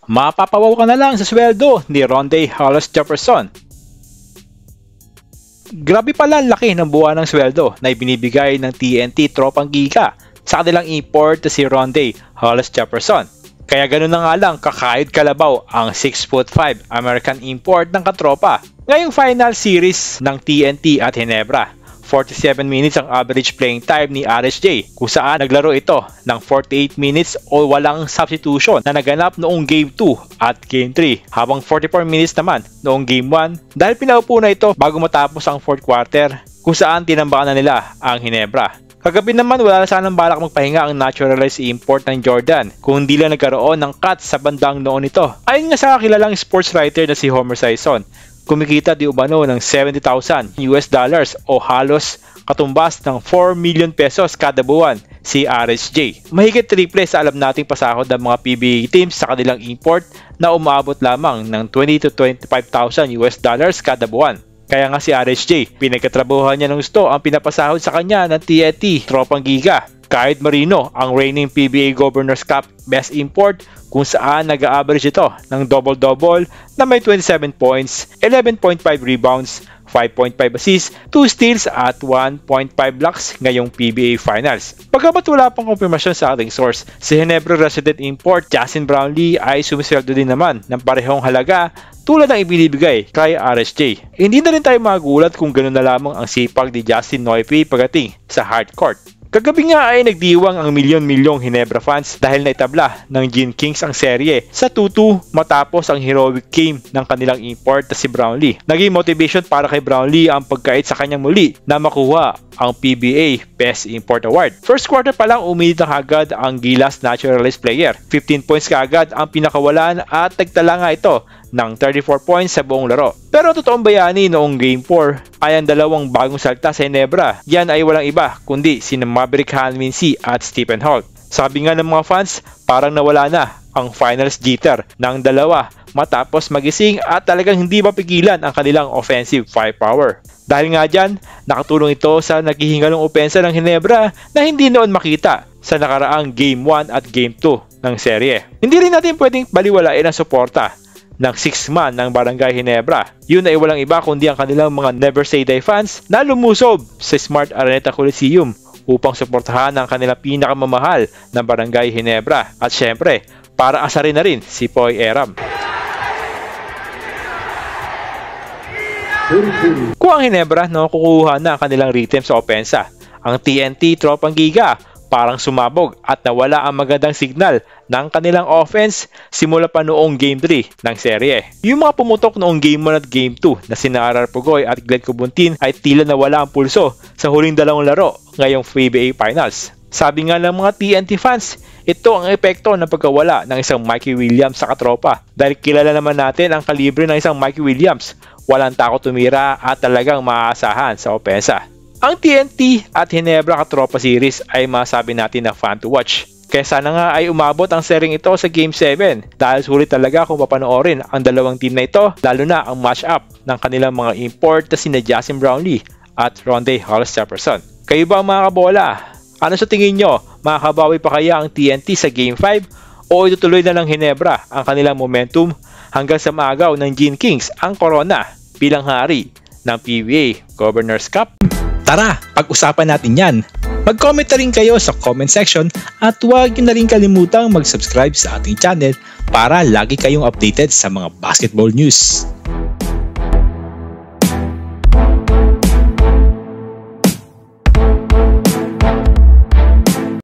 mapapawaw ka na lang sa sweldo ni Rondae Hollis Jefferson. Grabe pala ang laki ng buwan ng sweldo na ibinibigay ng TNT Tropang Giga sa kanilang import na si Rondae Hollis Jefferson. Kaya ganoon na nga lang kakayod kalabaw ang 6'5" American import ng katropa. Ngayong final series ng TNT at Ginebra, 47 minutes ang average playing time ni RSJ, kung saan naglaro ito ng 48 minutes o walang substitution na naganap noong Game 2 at Game 3, habang 44 minutes naman noong Game 1 dahil pinaupo na ito bago matapos ang 4th quarter, kung saan tinambakan na nila ang Ginebra. Kagabi naman wala na sanang balak magpahinga ang naturalized import ng Jordan kung hindi lang nagkaroon ng cut sa bandang noon nito. Ayon nga sa kilalang sports writer na si Homer Sison, kumikita di umano ng $70,000 o halos katumbas ng 4 million pesos kada buwan si RSJ. Mahigit triple sa alam nating pasahod ng mga PBA teams sa kanilang import na umaabot lamang ng $20,000 to $25,000 kada buwan. Kaya nga si RSJ, pinagkatrabuhan niya ng gusto ang pinapasahod sa kanya ng TNT Tropang Giga. Kahit Marino ang reigning PBA Governor's Cup Best Import kung saan nag-a-average ito ng double-double na may 27 points, 11.5 rebounds, 5.5 assists, 2 steals at 1.5 blocks ngayong PBA Finals. Pagkabat wala pang konfirmasyon sa ating source, si Ginebra resident import Justin Brownlee ay sumisweldo din naman ng parehong halaga tulad ng ibinibigay kay RSJ. Hindi na rin tayo magulat kung ganoon na lamang ang sipag ni Justin Noipy pagdating sa hardcourt. Kagabi nga ay nagdiwang ang milyon-milyong Ginebra fans dahil naitabla ng Gin Kings ang serye sa 2-2 matapos ang heroic game ng kanilang import na si Brownlee. Naging motivation para kay Brownlee ang pagkait sa kanyang muli na makuha ang PBA Best Import Award. First quarter pa lang uminit na agad ang Gilas naturalized player. 15 points kaagad ang pinakawalan at nagtala nga ito ng 34 points sa buong laro. Pero totoong bayani noong Game 4 ay ang dalawang bagong salta sa Ginebra. Yan ay walang iba kundi sina Maverick Hanmincy at Stephen Holt. Sabi nga ng mga fans, parang nawala na ang finals jitter ng dalawa matapos magising at talagang hindi mapigilan ang kanilang offensive firepower. Dahil nga dyan, nakatulong ito sa naghihingalong opensa ng Ginebra na hindi noon makita sa nakaraang Game 1 at Game 2 ng serye. Hindi rin natin pwedeng baliwalain ang suporta ng 6-man ng Barangay Ginebra. Yun ay walang iba kundi ang kanilang mga Never Say Die fans na lumusob sa Smart Araneta Coliseum upang suportahan ang kanilang pinakamamahal na Barangay Ginebra. At syempre, para asarin na rin si Poy Eram. Kung ang Ginebra kukuha na ang kanilang rhythm sa opensa, ang TNT Tropang Giga parang sumabog at nawala ang magandang signal ng kanilang offense simula pa noong Game 3 ng serye. Yung mga pumutok noong Game 1 at Game 2 na sina RR Pugoy at Glenn Cubuntin ay tila nawala ang pulso sa huling dalawang laro ngayong PBA Finals. Sabi nga ng mga TNT fans, ito ang epekto ng pagkawala ng isang Mikey Williams sa katropa. Dahil kilala naman natin ang kalibre ng isang Mikey Williams, walang takot tumira at talagang maaasahan sa opensa. Ang TNT at Ginebra Katropa Series ay masabi natin na fun to watch. Kaya sana nga ay umabot ang sering ito sa Game 7 dahil sulit talaga kung papanoorin ang dalawang team na ito, lalo na ang match-up ng kanilang mga import na sina Justin Brownlee at Rondae Hollis Jefferson. Kayo ba mga kabola? Ano sa tingin nyo? Makakabawi pa kaya ang TNT sa Game 5 o itutuloy na ng Ginebra ang kanilang momentum hanggang sa maagaw ng Gin Kings ang corona bilang hari ng PBA Governor's Cup? Tara, pag-usapan natin yan. Mag-comment na rin kayo sa comment section at huwag nyo na rin kalimutang mag-subscribe sa ating channel para lagi kayong updated sa mga basketball news.